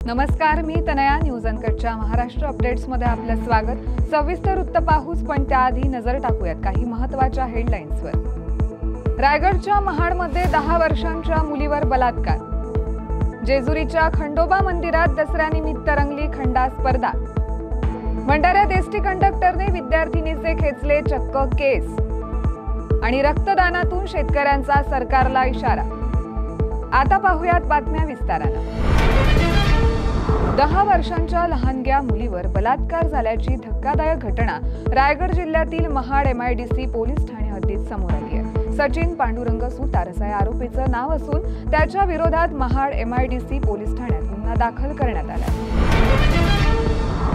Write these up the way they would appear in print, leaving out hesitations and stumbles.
नमस्कार, मी तनया. न्यूज अनकटच्या महाराष्ट्र अपडेट्समध्ये आपलं स्वागत. सविस्तर वृत्त पाहूच, पण त्याआधी नजर टाकूयात काही महत्त्वाच्या हेडलाईन्सवर. रायगडच्या महाडमध्ये 10 वर्षांच्या मुलीवर बलात्कार. जेजुरीच्या खंडोबा मंदिरात दसऱ्यानिमित्त रंगली खंडा स्पर्धा. भंडाऱ्यात एसटी कंडक्टरने विद्यार्थिनीचे खेचले चक्क केस. आणि रक्तदानातून शेतकऱ्यांचा सरकारला इशारा. आता पाहूयात बातम्या विस्ताराने. 10 वर्षांच्या लहानग्या मुलीवर बलात्कार झाल्याची धक्कादायक घटना रायगड जिल्ह्यातील महाड MIDC पोलीस ठाणे हद्दीत समोर आली आहे. सचिन पांडुरंग सुतार असं या आरोपीचं नाव असून त्याच्या विरोधात महाड MIDC पोलीस ठाण्यात गुन्हा दाखल करण्यात आला.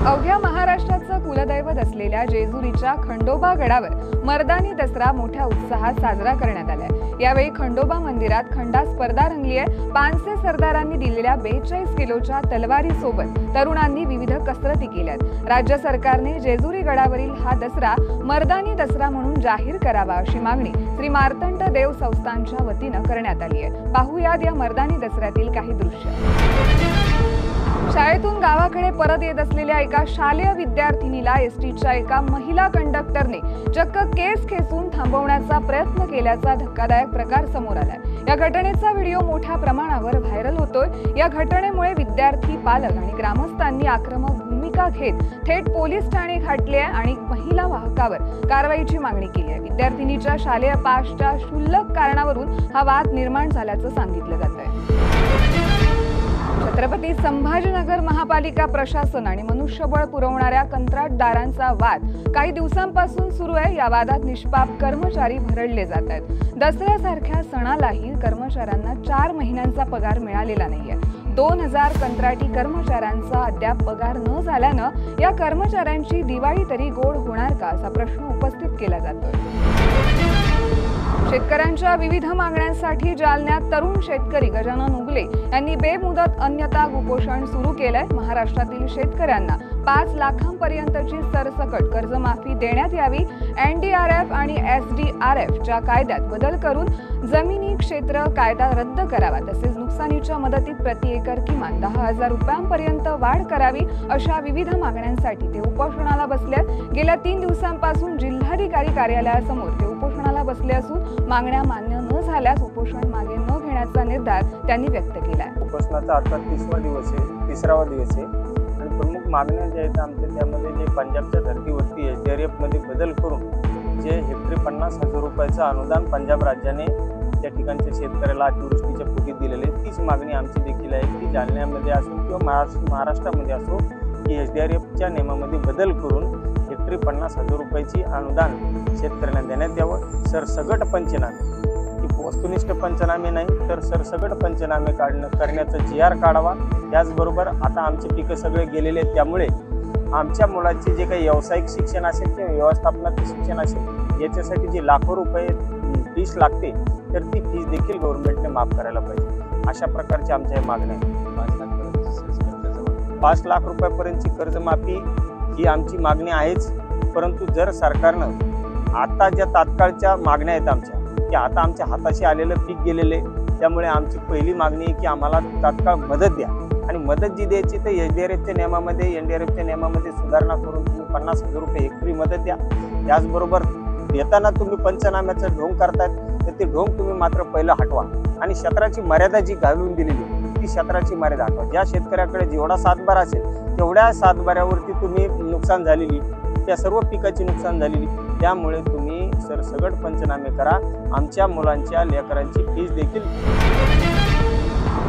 अवघ्या महाराष्ट्राचं कुलदैवत असलेल्या जेजुरीच्या खंडोबा गडावर मर्दानी दसरा मोठ्या उत्साहात साजरा करण्यात आलाय. यावेळी खंडोबा मंदिरात खंडा स्पर्धा रंगली आहे. पानसे सरदारांनी दिलेल्या 42 किलोच्या तलवारीसोबत तरुणांनी विविध कसरती केल्यात. राज्य सरकारने जेजुरी गडावरील हा दसरा मर्दानी दसरा म्हणून जाहीर करावा अशी मागणी श्री मार्तंड देव संस्थानच्या वतीनं करण्यात आली आहे. पाहूयात या मर्दानी दसऱ्यातील काही दृश्य. शाळेतून गावाकडे परत येत असलेल्या एका शालेय विद्यार्थिनीला एसटीच्या एका महिला कंडक्टरने चक्क केस खेचून थांबवण्याचा प्रयत्न केल्याचा धक्कादायक प्रकार समोर आलाय. या घटनेचा व्हिडिओ मोठ्या प्रमाणावर व्हायरल होतोय. या घटनेमुळे विद्यार्थी, पालक आणि ग्रामस्थांनी आक्रमक भूमिका घेत थेट पोलीस ठाणे गाठले आणि महिला वाहकावर कारवाईची मागणी केली आहे. विद्यार्थिनीच्या शालेय पासच्या क्षुल्लक कारणावरून हा वाद निर्माण झाल्याचं सांगितलं जात आहे. छत्रपती संभाजीनगर महापालिका प्रशासन आणि मनुष्यबळ पुरवणाऱ्या कंत्राटदारांचा वाद काही दिवसांपासून सुरू आहे. या वादात निष्पाप कर्मचारी भरडले जात आहेत. दसऱ्यासारख्या सणालाही कर्मचाऱ्यांना 4 महिन्यांचा पगार मिळालेला नाहीये. 2000 कंत्राटी कर्मचाऱ्यांचा अद्याप पगार न झाल्यानं या कर्मचाऱ्यांची दिवाळी तरी गोड होणार का असा प्रश्न उपस्थित केला जातोय. शेतकऱ्यांच्या विविध मागण्यांसाठी जालन्यात तरुण शेतकरी गजानन उगले यांनी बेमुदत अन्नदाता उपोषण सुरू केलंय. महाराष्ट्रातील शेतकऱ्यांना 5 लाखांपर्यंतची सरसकट कर्जमाफी देण्यात यावी. NDRF आणि SDRFच्या कायद्यात बदल करून जमिनी क्षेत्र कायदा रद्द करावा. तसेच नुकसानीच्या मदतीत प्रति एकर किमान 10,000 रुपयांपर्यंत वाढ करावी. अशा विविध मागण्यांसाठी ते उपोषणाला बसले. गेल्या 3 दिवसांपासून जिल्हाधिकारी कार्यालयासमोर ते उपोषणाला बसले असून मागण्या मान्य न झाल्यास उपोषण मागे न घेण्याचा निर्धार त्यांनी व्यक्त केला आहे. उपोषणाचा आता 30वा दिवस आहे आणि प्रमुख मागण्या ज्या आहेत आमच्या, त्यामध्ये जे पंजाबच्या धर्तीवरती SDRF मध्ये बदल करून जे हेक्टरी 50,000 रुपयाचं अनुदान पंजाब राज्याने त्या ठिकाणच्या शेतकऱ्याला अतिवृष्टीच्या पोटी दिलेले, तीच मागणी आमची देखील आहे की जालन्यामध्ये असो किंवा महाराष्ट्रामध्ये असो की SDRFच्या नियमामध्ये बदल करून हेक्टरी 50,000 रुपयाची अनुदान शेतकऱ्यांना देण्यात यावं. सरसगट पंचनामे, की वस्तुनिष्ठ पंचनामे नाही तर सरसगट पंचनामे करण्याचा GR काढावा. त्याचबरोबर आता आमचे पिकं सगळे गेलेले आहेत, त्यामुळे आमच्या मुलाचे जे काही व्यावसायिक शिक्षण असेल किंवा व्यवस्थापनाचं शिक्षण असेल याच्यासाठी जे लाखो रुपये फीस लागते तर ती फीस देखील गव्हर्नमेंटने माफ करायला पाहिजे. अशा प्रकारच्या आमच्या मागण्या आहेत. 5 लाख रुपयापर्यंतची कर्जमाफी ही आमची मागणी आहेच. परंतु जर सरकारनं आता ज्या तात्काळच्या मागण्या आहेत आमच्या, की आता आमच्या हाताशी आलेलं पीक गेलेले, त्यामुळे आमची पहिली मागणी आहे की आम्हाला तात्काळ मदत द्या. आणि मदत जी द्यायची तर SDRFच्या नियमामध्ये NDRFच्या नियमामध्ये सुधारणा करून तुम्ही 50,000 रुपये हेक्टरी मदत द्या. त्याचबरोबर देताना तुम्ही पंचनाम्याचं ढोंग करतायत तर ते ढोंग तुम्ही मात्र पहिलं हटवा. आणि क्षेत्राची मर्यादा जी घालून दिलेली ती क्षेत्राची मर्यादा हटवा. ज्या शेतकऱ्याकडे जेवढा 7 असेल तेवढ्या 7 तुम्ही नुकसान झालेली, त्या सर्व पिकाची नुकसान झालेली, त्यामुळे तुम्ही सरसगट पंचनामे करा. आमच्या मुलांच्या लेकरांची फीस देखील.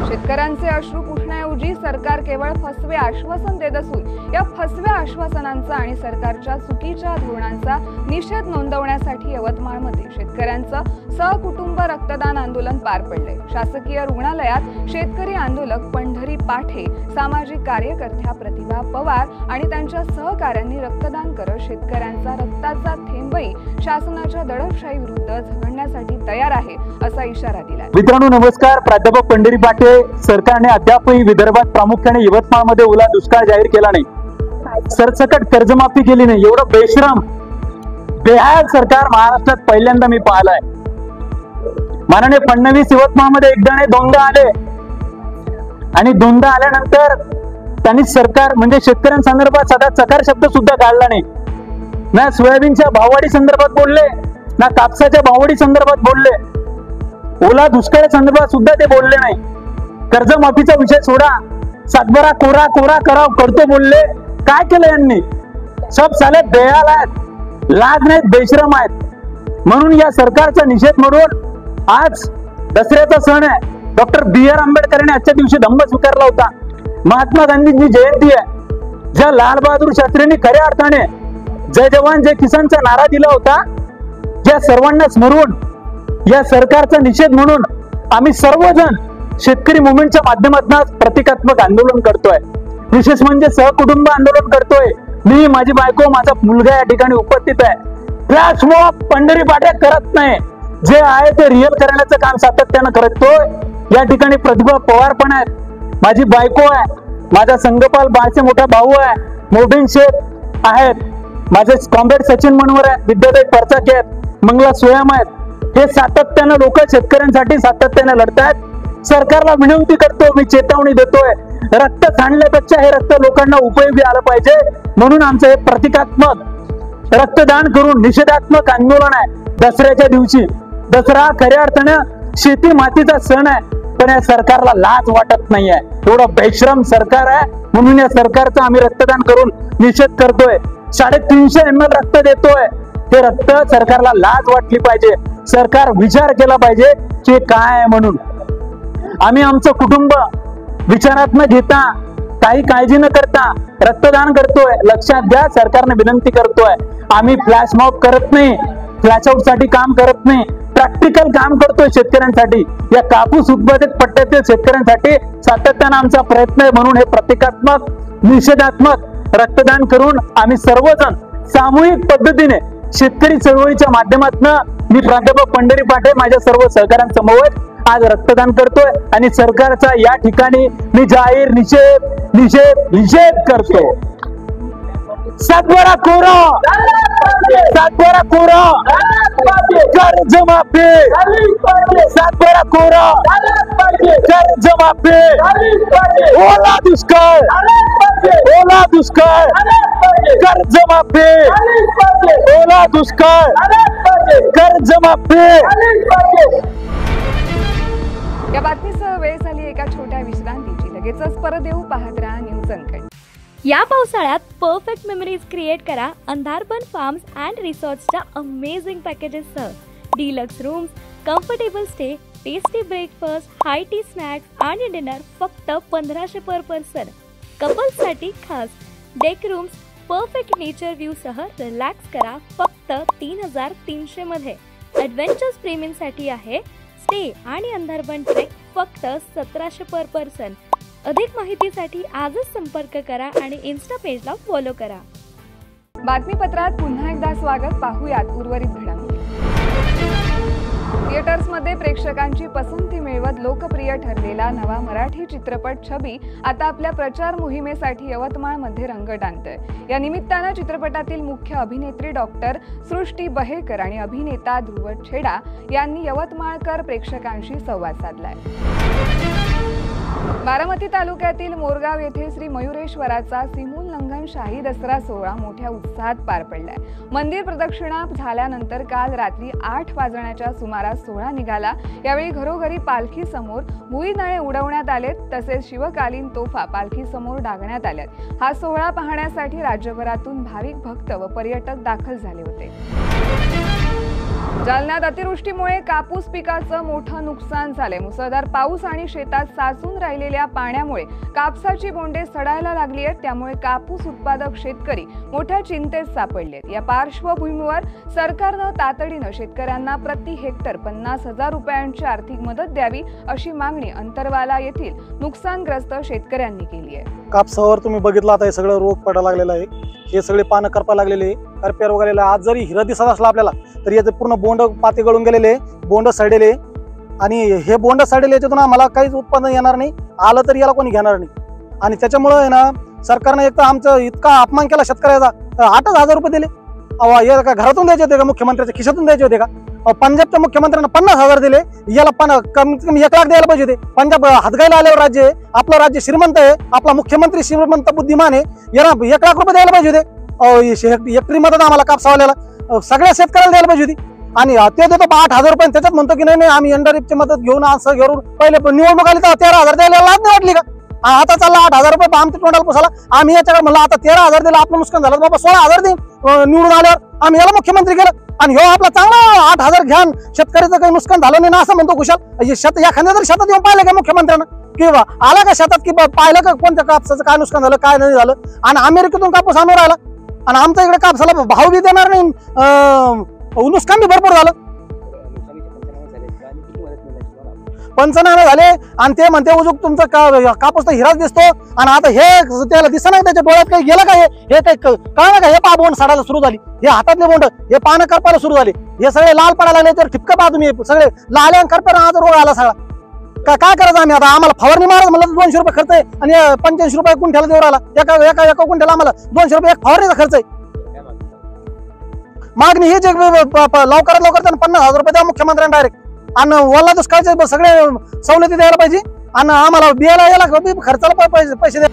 शेतकऱ्यांचे अश्रू पुसण्याऐवजी सरकार केवळ फसवे आश्वासन देत असून या फसव्या आश्वासनांचा आणि सरकारच्या चुकीच्या धोरणांचा निषेध नोंदवण्यासाठी यवतमाळमध्ये शेतकऱ्यांचं सहकुटुंब रक्तदान आंदोलन पार पडले. शासकीय रुग्णालयात शेतकरी आंदोलक पंढरी पाठे, सामाजिक कार्यकर्त्या प्रतिभा पवार आणि त्यांच्या सहकाऱ्यांनी रक्तदान करत शेतकऱ्यांचा रक्ताचा थेंबही शासनाच्या दडपशाही विरुद्ध झगडण्यासाठी तयार आहे असा इशारा दिला. मित्रांनो नमस्कार. प्राध्यापक पंढरी पाठे. सरकारने अद्यापही विदर्भात प्रामुख्याने यवतमाळमध्ये ओला दुष्काळ जाहीर केला नाही, सरसकट कर्जमाफी केली नाही. एवढं बेशरम बेहाल सरकार महाराष्ट्रात पहिल्यांदा मी पाहिलंय. माननीय फडणवीस यवतमाळमध्ये एकदा नाही दोनदा आले आणि दोनदा आल्यानंतर त्यांनी सरकार म्हणजे शेतकऱ्यांसंदर्भात साधा चकार शब्द सुद्धा काढला नाही. ना सोयाबीनच्या भाववाढी संदर्भात बोलले, ना कापसाच्या भाववाढी संदर्भात बोलले, ओला दुष्काळ संदर्भात सुद्धा ते बोलले नाही. कर्जमाफीचा विषय सोडा, सातबारा कोरा कोरा कराव करतो बोलले. काय केलं यांनी? सब साले बेहाल आहेत, लाज नाहीत, बेशरम आहेत. म्हणून या सरकारचा निषेध म्हणून आज दसऱ्याचा सण आहे. Doctor B.R. आंबेडकरांनी आजच्या दिवशी धम्म स्वीकारला होता. महात्मा गांधींची जयंती आहे. ज्या लाल बहादूर शास्त्रींनी खऱ्या अर्थाने जय जवान जय किसानचा नारा दिला होता, ज्या सर्वांना स्मरून या सरकारचा निषेध म्हणून आम्ही सर्वजण शेतकरी मुवमेंटच्या माध्यमातून प्रतिकात्मक आंदोलन करतोय. विशेष म्हणजे सहकुटुंब आंदोलन करतोय. मी, माझी बायको, माझा मुलगा या ठिकाणी उपस्थित आहे. फ्लॅश मॉब पंढरी पाट्या करत नाही, जे आहे ते रिअल करण्याचं काम सातत्यानं करतोय. या ठिकाणी प्रतिभा पवार पण आहेत, माझी बायको आहे, माझा संघपाल बाळचे मोठा भाऊ आहे, मोबिन शेख आहेत, माझे कॉम्रेड सचिन मनवर आहेत, विद्याताई परचाके आहेत, मंगला सोयाम आहेत. हे सातत्यानं लोक शेतकऱ्यांसाठी सातत्यानं लढतायत. सरकारला विनंती करतो, मी चेतावणी देतोय, रक्त सांडल्यापेक्षा हे रक्त लोकांना उपयोगी आलं पाहिजे. म्हणून आमचं हे प्रतिकात्मक रक्तदान करून निषेधात्मक आंदोलन आहे. दसऱ्याच्या दिवशी दसरा खऱ्या अर्थानं शेती मातीचा सण आहे, पण या सरकारला लाज वाटत नाहीये. एवढं बेशरम सरकार आहे. म्हणून या सरकारचा आम्ही रक्तदान करून निषेध करतोय. 350 ml रक्त देतोय. हे रक्त सरकारला लाज वाटली पाहिजे. सरकार विचार केला पाहिजे की काय आहे. म्हणून आम्ही आमचं कुटुंब विचारात न घेता, काही काळजी न करता रक्तदान करतोय. लक्षात घ्या, सरकारने विनंती करतोय, आम्ही फ्लॅश मॉब करत नाही, फ्लॅश आउट साठी काम करत नाही, प्रॅक्टिकल काम करतोय शेतकऱ्यांसाठी. या कापूस उत्पादक पट्ट्यातील शेतकऱ्यांसाठी सातत्यानं आमचा प्रयत्न आहे. म्हणून हे प्रतिकात्मक निषेधात्मक रक्तदान करून आम्ही सर्वजण सामूहिक पद्धतीने शेतकरी चळवळीच्या माध्यमातून मी प्राध्यापक पंढरी पाटे माझ्या सर्व सहकाऱ्यांसमोर आज रक्तदान करतोय आणि सरकारचा या ठिकाणी मी जाहीर निषेध करतो. सातबारा कोरा, सातबारा कोरा, कर्जमाफी, सातबारा कोरा, कर्जमाफी, ओला दुष्काळ, ओला दुष्काळ, कर्जमाफी, ओला दुष्काळ, कर्जमाफी. या बातमीसह वेळ झाली एका छोट्या विश्रांतीची. लगेचच परत येऊ. पाहत राहा न्यूज अनकट. या पावसाळ्यात परफेक्ट मेमरीज क्रिएट करा अंधारबन फार्म्स अँड रिसॉर्ट्सच्या अमेझिंग पॅकेजेससह. Deluxe rooms, comfortable stay, tasty breakfast, high tea snacks आणि डिनर फक्त 1500 पर पर्सन. कपल्ससाठी खास deck rooms, perfect nature view सह रिलॅक्स करा फक्त 3300 मध्ये. ॲडव्हेंचर्स प्रेमींसाठी आहे स्टे आणि अंधारबन ट्रेक फक्त 1700 पर पर्सन. अधिक माहितीसाठी आजच संपर्क करा आणि इन्स्टा पेजला फॉलो करा. बातमीपत्रात पुन्हा एकदा स्वागत. पाहूयात उर्वरित घडामोडी. थिएटर्समध्ये प्रेक्षकांची पसंती मिळवत लोकप्रिय ठरलेला नवा मराठी चित्रपट छबी आता आपल्या प्रचार मोहिमेसाठी यवतमाळमध्ये रंगत आणतोय. या निमित्तानं चित्रपटातील मुख्य अभिनेत्री डॉक्टर सृष्टी बहेकर आणि अभिनेता ध्रुव छेडा यांनी यवतमाळकर प्रेक्षकांशी संवाद साधलाय. बारामती तालुक्यातील मोरगाव येथे श्री मयुरेश्वराचा सीमोल्लंघन शाही दसरा सोहळा मोठ्या उत्साहात पार पडलाय. मंदिर प्रदक्षिणा झाल्यानंतर काल रात्री 8 वाजण्याच्या सुमारास सोहळा निघाला. यावेळी घरोघरी पालखी समोर भुईनाळे उडवण्यात आलेत, तसेच शिवकालीन तोफा पालखी समोर डागण्यात आल्यात. हा सोहळा पाहण्यासाठी राज्यभरातून भाविक भक्त व पर्यटक दाखल झाले होते. जालन्यात अतिवृष्टीमुळे कापूस पिकाचं मोठं नुकसान झालंय. मुसळधार पाऊस आणि शेतात साचून राहिलेल्या पाण्यामुळे कापसाची बोंडे सडायला लागली आहेत. त्यामुळे कापूस उत्पादक शेतकरी मोठ्या चिंतेत सापडलेत. या पार्श्वभूमीवर सरकारनं तातडीनं शेतकऱ्यांना प्रति हेक्टर 50,000 रुपयांची आर्थिक मदत द्यावी अशी मागणी अंतरवाला येथील नुकसानग्रस्त शेतकऱ्यांनी केली आहे. कापसावर तुम्ही बघितलं आता हे सगळं रोग पडायला लागलेला आहे. हे सगळे पानं करपा लागलेले, करप्या रोग आलेला. आज जरी हिरा दिसत असला आपल्याला तरी याचे पूर्ण बोंड पाते गळून गेलेले, बोंड सडलेले आणि हे बोंड सडलेले याच्यातून आम्हाला काहीच उत्पादन येणार नाही. आलं तरी याला कोणी घेणार नाही. आणि त्याच्यामुळं आहे ना सरकारने एक तर आमचं इतका अपमान केला शेतकऱ्याचा. 8,000 रुपये दिले. हे का घरातून द्यायचे होते का? मुख्यमंत्र्याच्या खिशातून द्यायचे होते का? पंजाबच्या मुख्यमंत्र्यांना 50,000 दिले, याला कमीत कमी 1 लाख द्यायला पाहिजे होते. पंजाब हातगायला आल्यावर राज्य आहे, आपलं राज्य श्रीमंत आहे, आपला मुख्यमंत्री श्रीमंत बुद्धिमान आहे, याला 1 लाख रुपये द्यायला पाहिजे होते. हेक्टरी मदत आम्हाला कापसावाल्याला सगळ्या शेतकऱ्याला द्यायला पाहिजे होती. आणि ते देतो 8,000 रुपये, त्याच्यात म्हणतो की नाही आम्ही एनडीआरएफची मदत घेऊन असं घेऊन पहिले निवडणूक आली तर 13,000 द्यायला लाज नाही वाटली का? आता चालला 8,000 रुपये आमच्या तोंडाला पुसाला. आम्ही याच्याकडे म्हणलं आता 13,000 दिला, आपलं नुकसान झालं बाबा 16,000 दे निवडून आल्यावर. आम्ही याला मुख्यमंत्री केलं आणि ह्यो आपला चांगला 8,000 घ्या, शेतकऱ्याचं काही नुकसान झालं नाही ना असं म्हणतो खुशाल. एखाद्या जर शेतात येऊन पाहिलं का मुख्यमंत्र्यांना किंवा आला का शेतात की पाहिलं का कोणत्या कापसाचं काय नुकसान झालं काय नाही झालं? आणि अमेरिकेतून कापूस आणून राहिला आणि आमच्या इकडे कापसाला भाव बी देणार नाही, नुकसान बी भरपूर झालं. पंचनामे झाले आणि ते म्हणते उजूक तुमचा कापूस तर हिराच दिसतो. आणि आता हे त्याला दिसत नाही, त्याच्या डोळ्यात काही गेलं का? हे काही कळलं का? हे पा बोंड साडायला सुरू झाली, हे हातातले बोंड हे पानं करपायला सुरू झाले, हे सगळे लाल पडायला लागले. त्यावर ठिपका पहा तुम्ही, सगळे लाल आणि करप्या आज रोग आला सगळा. काय करायचं आम्ही आता? आम्हाला फवारणी मारत म्हणलं 200 रुपये खर्च आहे आणि 85 रुपये कुंठ्याला देऊ राहिला. एका कुंठ्याला आम्हाला 200 रुपये एक फवारणीचा खर्च आहे. मागणी हीच लवकरात लवकर त्यांना 50,000 रुपये द्या मुख्यमंत्र्यांना डायरेक्ट. आणि ओला दुष्काळचे सगळे सवलती द्यायला पाहिजे आणि आम्हाला बियाला याला खर्चाला पैसे द्या.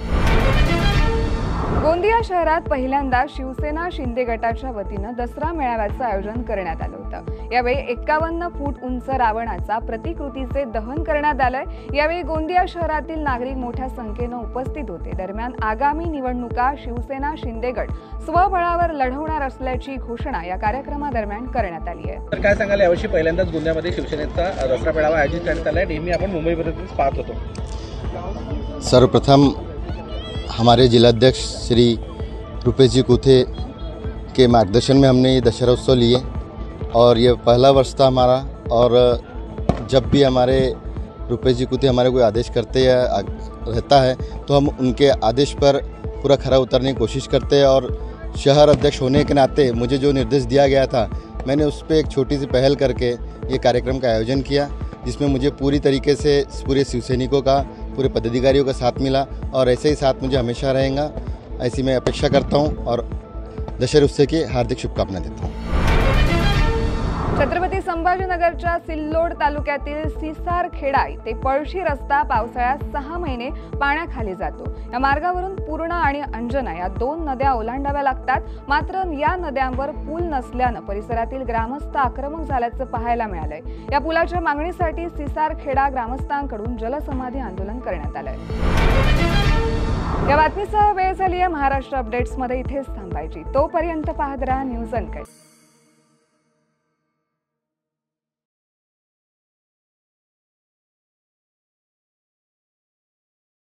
गोंदिया शहरात पहिल्यांदा शिवसेना शिंदे गटाच्या वतीनं दसरा मेळाव्याचं आयोजन करण्यात आलं होतं. यावेळी 51 फूट उंच रावणाचा प्रतिकृतीचे दहन करण्यात आलंय. यावेळी गोंदिया शहरातील नागरिक मोठ्या संख्येनं उपस्थित होते. दरम्यान आगामी निवडणुका शिवसेना शिंदे गट स्वबळावर लढवणार असल्याची घोषणा या कार्यक्रमादरम्यान करण्यात आली आहे. तर काय सांगाल, यावर्षी पहिल्यांदाच गोंदियामध्ये शिवसेनेचा दसरा मेळावा आयोजित करण्यात आलाय. नेहमी आपण मुंबईपर्यंत पाहत होतो. सर्वप्रथम हमारे जिलाध्यक्ष श्री रुपेश जी कुथे के मार्गदर्शन में हमने ये दशहरा उत्सव लिए और ये पहला वर्ष था हमारा. और जब भी हमारे रुपेश जी कुथे हमारे कोई आदेश करते या रहता है तो हम उनके आदेश पर पूरा खरा उतरने की कोशिश करते हैं. और शहर अध्यक्ष होने के नाते मुझे जो निर्देश दिया गया था, मैंने उस पर एक छोटी सी पहल करके ये कार्यक्रम का आयोजन किया, जिसमें मुझे पूरी तरीके से पूरे शिवसैनिकों का, पूरे पदाधिकारियों का साथ मिला और ऐसे ही साथ मुझे हमेशा रहेगा, ऐसी मैं अपेक्षा करता हूं और दशहरा उत्सव की हार्दिक शुभकामना देता हूं. छत्रपती संभाजीनगरच्या सिल्लोड तालुक्यातील सिसारखेडा ते पळशी रस्ता पावसाळ्यात 6 महिने पाण्याखाली जातो. या मार्गावरून पूर्णा आणि अंजना या 2 नद्या ओलांडाव्या लागतात. मात्र या नद्यांवर पूल नसल्यानं परिसरातील ग्रामस्थ आक्रमक झाल्याचं पाहायला मिळालंय. या पुलाच्या मागणीसाठी सिसारखेडा ग्रामस्थांकडून जलसमाधी आंदोलन करण्यात आलंय. या बातमीसह वेळ झाली आहे महाराष्ट्र अपडेट्समध्ये इथेच थांबायची. तोपर्यंत पाहत राहा न्यूज अनकट.